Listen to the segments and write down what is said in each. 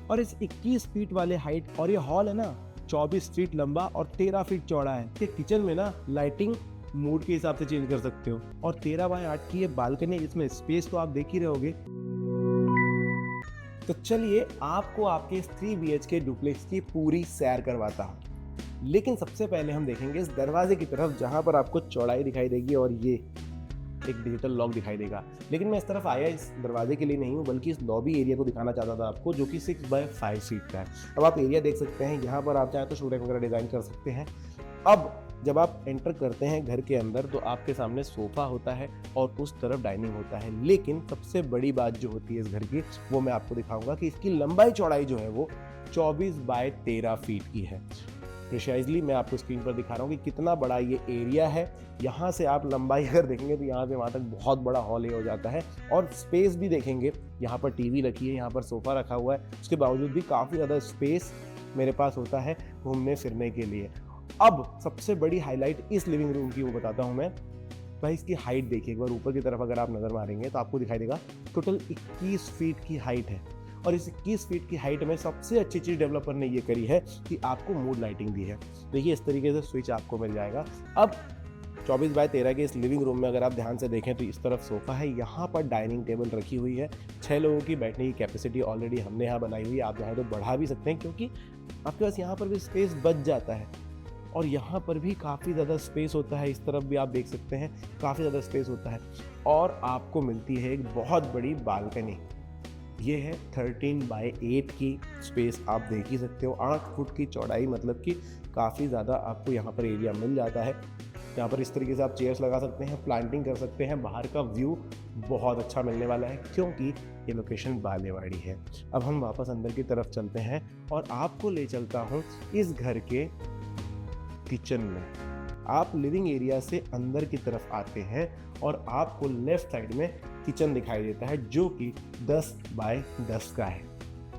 और इस 21 फीट वाले हाइट और ये हॉल है ना 24 फीट लंबा और 13 फीट चौड़ा है। ये किचन में ना लाइटिंग मूड के हिसाब से चेंज कर सकते हो। और 13 बाय 8 की ये बालकनी, इसमें स्पेस तो आप देख ही रहोगे। तो चलिए आपको आपके 3 BHK डुप्लेक्स की पूरी सैर करवाता हूँ। लेकिन सबसे पहले हम देखेंगे इस दरवाजे की तरफ, जहां पर आपको चौड़ाई दिखाई देगी और ये एक डिजिटल लॉक दिखाई देगा। लेकिन मैं इस तरफ आया इस दरवाजे के लिए नहीं हूँ, बल्कि इस लॉबी एरिया को दिखाना चाहता था आपको, जो कि 6 बाय 5 फीट का है। अब आप एरिया देख सकते हैं, यहाँ पर आप चाहें तो शूटिंग वगैरह डिजाइन कर सकते हैं। अब जब आप एंटर करते हैं घर के अंदर तो आपके सामने सोफा होता है और उस तरफ डाइनिंग होता है। लेकिन सबसे बड़ी बात जो होती है इस घर की, वो मैं आपको दिखाऊंगा कि इसकी लंबाई चौड़ाई जो है वो 24 बाय 13 फीट की है। प्रिसाइजली मैं आपको स्क्रीन पर दिखा रहा हूँ कि कितना बड़ा ये एरिया है। यहाँ से आप लंबाई अगर देखेंगे तो यहाँ से वहाँ तक बहुत बड़ा हॉल ये हो जाता है। और स्पेस भी देखेंगे, यहाँ पर टीवी रखी है, यहाँ पर सोफा रखा हुआ है, उसके बावजूद भी काफ़ी ज़्यादा स्पेस मेरे पास होता है घूमने फिरने के लिए। अब सबसे बड़ी हाईलाइट इस लिविंग रूम की वो बताता हूँ मैं। भाई इसकी हाइट देखिए एक बार, ऊपर की तरफ अगर आप नज़र मारेंगे तो आपको दिखाई देगा टोटल 21 फीट की हाइट है। और इस 21 फीट की हाइट में सबसे अच्छी चीज़ डेवलपर ने ये करी है कि आपको मूड लाइटिंग दी है। देखिए इस तरीके से स्विच आपको मिल जाएगा। अब 24 बाय 13 के इस लिविंग रूम में अगर आप ध्यान से देखें तो इस तरफ सोफा है, यहाँ पर डाइनिंग टेबल रखी हुई है। 6 लोगों की बैठने की कैपेसिटी ऑलरेडी हमने यहाँ बनाई हुई है। आप चाहें तो बढ़ा भी सकते हैं, क्योंकि आपके पास यहाँ पर भी स्पेस बच जाता है। और यहाँ पर भी काफ़ी ज़्यादा स्पेस होता है, इस तरफ भी आप देख सकते हैं काफ़ी ज़्यादा स्पेस होता है। और आपको मिलती है एक बहुत बड़ी बालकनी। ये है 13 बाय 8 की स्पेस, आप देख ही सकते हो। 8 फुट की चौड़ाई, मतलब कि काफ़ी ज़्यादा आपको यहाँ पर एरिया मिल जाता है। यहाँ पर इस तरीके से आप चेयर्स लगा सकते हैं, प्लांटिंग कर सकते हैं। बाहर का व्यू बहुत अच्छा मिलने वाला है, क्योंकि ये लोकेशन बालेवाड़ी है। अब हम वापस अंदर की तरफ चलते हैं और आपको ले चलता हूँ इस घर के किचन में। आप लिविंग एरिया से अंदर की तरफ आते हैं और आपको लेफ्ट साइड में किचन दिखाई देता है, जो कि 10 बाय 10 का है।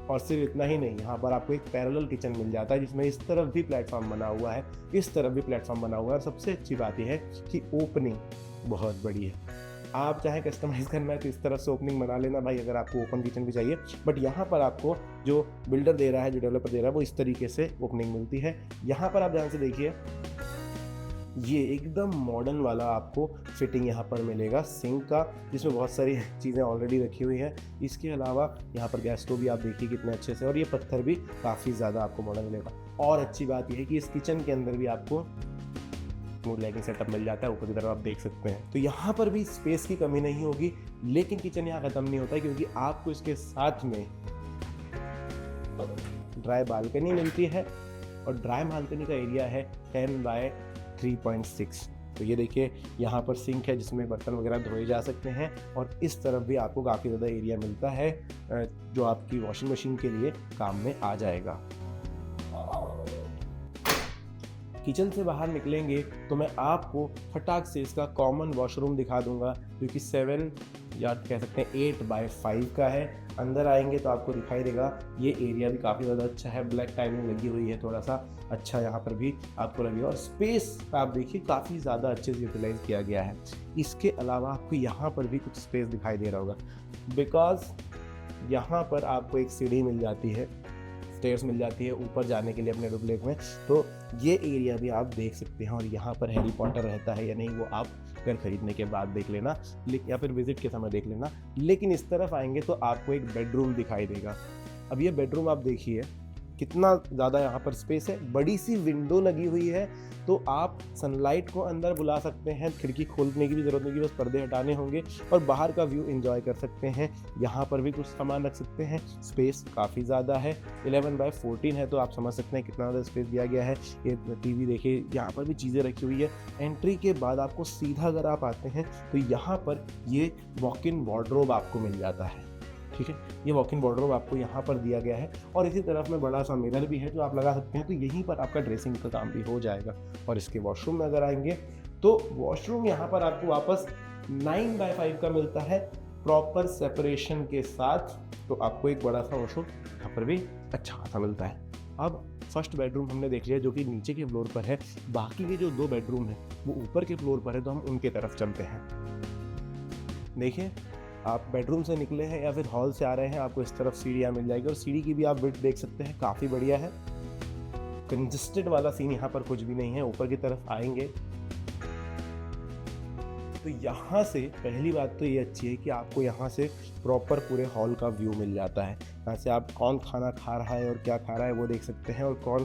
और सिर्फ इतना ही नहीं, यहाँ पर आपको एक पैरेलल किचन मिल जाता है, जिसमें इस तरफ भी प्लेटफॉर्म बना हुआ है, इस तरफ भी प्लेटफॉर्म बना हुआ है। और सबसे अच्छी बात यह है कि ओपनिंग बहुत बड़ी है। आप चाहे कस्टमाइज करना है तो इस तरफ से ओपनिंग बना लेना भाई, अगर आपको ओपन किचन भी चाहिए। बट यहाँ पर आपको जो बिल्डर दे रहा है, जो डेवलपर दे रहा है, वो इस तरीके से ओपनिंग मिलती है। यहाँ पर आप ध्यान से देखिए, ये एकदम मॉडर्न वाला आपको फिटिंग यहाँ पर मिलेगा सिंक का, जिसमें बहुत सारी चीज़ें ऑलरेडी रखी हुई हैं। इसके अलावा यहाँ पर गैस स्टोव भी आप देखिए कितने अच्छे से, और ये पत्थर भी काफ़ी ज़्यादा आपको मॉडर्न मिलेगा। और अच्छी बात यह है कि इस किचन के अंदर भी आपको मूड लाइटिंग सेटअप मिल जाता है, ऊपर की तरफ आप देख सकते हैं। तो यहाँ पर भी स्पेस की कमी नहीं होगी। लेकिन किचन यहाँ ख़त्म नहीं होता है, क्योंकि आपको इसके साथ में ड्राई बालकनी मिलती है। और ड्राई बालकनी का एरिया है 10 बाय 3.6। तो ये देखिए यहाँ पर सिंक है, जिसमें बर्तन वगैरह धोए जा सकते हैं। और इस तरफ भी आपको काफ़ी ज़्यादा एरिया मिलता है, जो आपकी वॉशिंग मशीन के लिए काम में आ जाएगा। किचन से बाहर निकलेंगे तो मैं आपको फटाक से इसका कॉमन वॉशरूम दिखा दूंगा, जो कि 7 या कह सकते हैं 8 बाय 5 का है। अंदर आएंगे तो आपको दिखाई देगा ये एरिया भी काफ़ी ज़्यादा अच्छा है, ब्लैक टाइलिंग लगी हुई है, थोड़ा सा अच्छा यहाँ पर भी आपको लगेगा। और स्पेस आप देखिए काफ़ी ज़्यादा अच्छे से यूटिलाइज किया गया है। इसके अलावा आपको यहाँ पर भी कुछ स्पेस दिखाई दे रहा होगा, बिकॉज यहाँ पर आपको एक सीढ़ी मिल जाती है, स्टेयर्स मिल जाती है ऊपर जाने के लिए अपने डुप्लेक्स में। तो ये एरिया भी आप देख सकते हैं। और यहाँ पर हैरी पॉटर रहता है या नहीं, वो आप घर खरीदने के बाद देख लेना, या फिर विजिट के समय देख लेना। लेकिन इस तरफ आएंगे तो आपको एक बेडरूम दिखाई देगा। अब ये बेडरूम आप देखिए कितना ज़्यादा यहाँ पर स्पेस है, बड़ी सी विंडो लगी हुई है, तो आप सनलाइट को अंदर बुला सकते हैं। खिड़की खोलने की भी ज़रूरत नहीं, बस पर्दे हटाने होंगे और बाहर का व्यू एंजॉय कर सकते हैं। यहाँ पर भी कुछ सामान रख सकते हैं, स्पेस काफ़ी ज़्यादा है। 11 बाय 14 है, तो आप समझ सकते हैं कितना ज़्यादा स्पेस दिया गया है। ये टीवी देखिए, यहाँ पर भी चीज़ें रखी हुई है। एंट्री के बाद आपको सीधा अगर आप आते हैं तो यहाँ पर ये वॉक इन वार्डरोब आपको मिल जाता है। ठीक है, ये वॉक इन वार्डरोब आपको यहाँ पर दिया गया है। और इसी तरफ में बड़ा सा मिरर भी है जो आप लगा सकते हैं, तो यहीं पर आपका ड्रेसिंग का काम भी हो जाएगा। और इसके वॉशरूम में अगर आएंगे तो वॉशरूम यहाँ पर आपको वापस 9 बाय 5 का मिलता है, प्रॉपर सेपरेशन के साथ। तो आपको एक बड़ा सा वॉशरूम यहाँ पर भी अच्छा खासा मिलता है। अब फर्स्ट बेडरूम हमने देख लिया, जो कि नीचे के फ्लोर पर है। बाकी के जो 2 बेडरूम है वो ऊपर के फ्लोर पर है, तो हम उनके तरफ चलते हैं। देखिए आप बेडरूम से निकले हैं या फिर हॉल से आ रहे हैं, आपको इस तरफ सीढ़ियाँ मिल जाएगी और सीढ़ी की भी आप विड्थ देख सकते हैं, काफ़ी बढ़िया है। कंजस्टेड वाला सीन यहाँ पर कुछ भी नहीं है। ऊपर की तरफ आएंगे तो यहाँ से पहली बात तो ये अच्छी है कि आपको यहाँ से प्रॉपर पूरे हॉल का व्यू मिल जाता है। यहाँ से आप कौन खाना खा रहा है और क्या खा रहा है वो देख सकते हैं, और कौन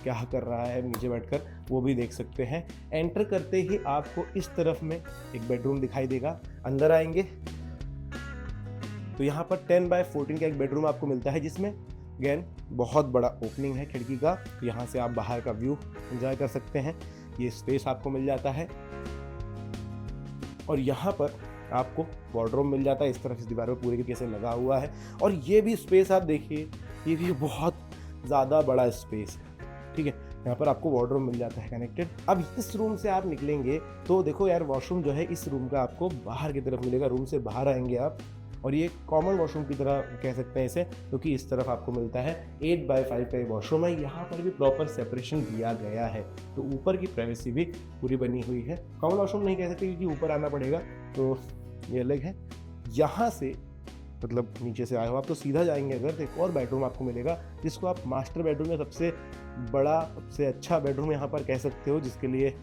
क्या कर रहा है नीचे बैठकर वो भी देख सकते हैं। एंटर करते ही आपको इस तरफ में एक बेडरूम दिखाई देगा। अंदर आएंगे तो यहाँ पर 10 बाय 14 का एक बेडरूम आपको मिलता है, जिसमें अगेन बहुत बड़ा ओपनिंग है खिड़की का। तो यहाँ से आप बाहर का व्यू एंजॉय कर सकते हैं। ये स्पेस आपको मिल जाता है और यहाँ पर आपको वार्डरोब मिल जाता है। इस तरफ इस दीवार पर पूरे तरीके से लगा हुआ है और ये भी स्पेस आप देखिए, ये भी बहुत ज़्यादा बड़ा स्पेस है, ठीक है। यहाँ पर आपको वार्डरोब मिल जाता है कनेक्टेड। अब इस रूम से आप निकलेंगे तो देखो यार, वॉशरूम जो है इस रूम का आपको बाहर की तरफ मिलेगा। रूम से बाहर आएंगे आप और ये कॉमन वॉशरूम की तरह कह सकते हैं इसे, क्योंकि इस तरफ आपको मिलता है 8 बाय 5 का ये वॉशरूम है। यहाँ पर भी प्रॉपर सेपरेशन दिया गया है, तो ऊपर की प्राइवेसी भी पूरी बनी हुई है। कॉमन वॉशरूम नहीं कह सकते क्योंकि ऊपर आना पड़ेगा, तो ये अलग है। यहाँ से मतलब नीचे से आए हो आप तो सीधा जाएंगे अगर, तो एक और बेडरूम आपको मिलेगा जिसको आप मास्टर बेडरूम या सबसे बड़ा सबसे अच्छा बेडरूम यहाँ पर कह सकते हो, जिसके लिए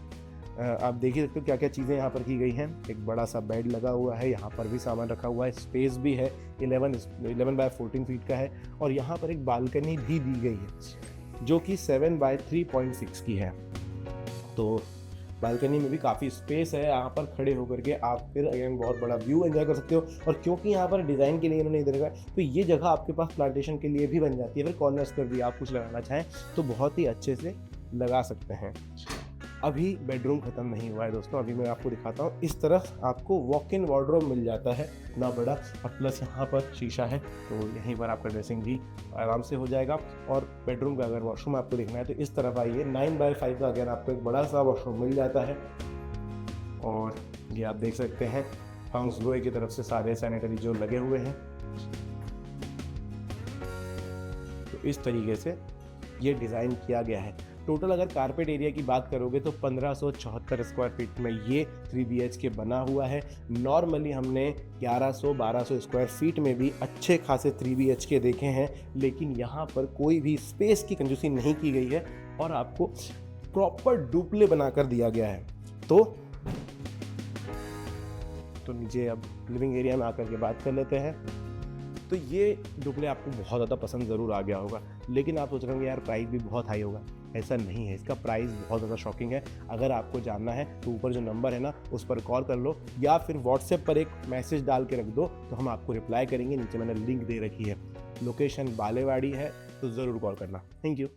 आप देख ही सकते हो क्या क्या चीज़ें यहाँ पर की गई हैं। एक बड़ा सा बेड लगा हुआ है, यहाँ पर भी सामान रखा हुआ है, स्पेस भी है, 11 बाय 14 फीट का है और यहाँ पर एक बालकनी भी दी गई है जो कि 7 बाय 3.6 की है। तो बालकनी में भी काफ़ी स्पेस है, यहाँ पर खड़े होकर के आप फिर अगेन बहुत बड़ा व्यू एंजॉय कर सकते हो। और क्योंकि यहाँ पर डिज़ाइन के लिए इन्होंने इधर का, तो ये जगह आपके पास प्लांटेशन के लिए भी बन जाती है। फिर कॉर्नर्स पर भी आप कुछ लगाना चाहें तो बहुत ही अच्छे से लगा सकते हैं। अभी बेडरूम ख़त्म नहीं हुआ है दोस्तों, अभी मैं आपको दिखाता हूँ। इस तरफ आपको वॉक इन वार्डरोब मिल जाता है इतना बड़ा, और प्लस यहाँ पर शीशा है, तो यहीं पर आपका ड्रेसिंग भी आराम से हो जाएगा। और बेडरूम का अगर वॉशरूम आपको देखना है तो इस तरफ आइए, 9 बाय 5 का अगर आपको एक बड़ा सा वॉशरूम मिल जाता है। और ये आप देख सकते हैं हाउसबॉय की तरफ से सारे सैनिटरी जो लगे हुए हैं, तो इस तरीके से ये डिज़ाइन किया गया है। टोटल अगर कारपेट एरिया की बात करोगे तो 1574 स्क्वायर फीट में ये 3 BHK बना हुआ है। नॉर्मली हमने 1100-1200 स्क्वायर फीट में भी अच्छे खासे 3 BHK देखे हैं, लेकिन यहाँ पर कोई भी स्पेस की कंजूसी नहीं की गई है और आपको प्रॉपर डुप्ले बनाकर दिया गया है। तो नीचे अब लिविंग एरिया में आकर के बात कर लेते हैं। तो ये डुप्ले आपको बहुत ज़्यादा पसंद ज़रूर आ गया होगा, लेकिन आप सोच रहे होंगे यार प्राइस भी बहुत हाई होगा। ऐसा नहीं है, इसका प्राइस बहुत ज़्यादा शॉकिंग है। अगर आपको जानना है तो ऊपर जो नंबर है ना उस पर कॉल कर लो, या फिर व्हाट्सएप पर एक मैसेज डाल के रख दो तो हम आपको रिप्लाई करेंगे। नीचे मैंने लिंक दे रखी है। लोकेशन बालेवाड़ी है, तो ज़रूर कॉल करना। Thank you.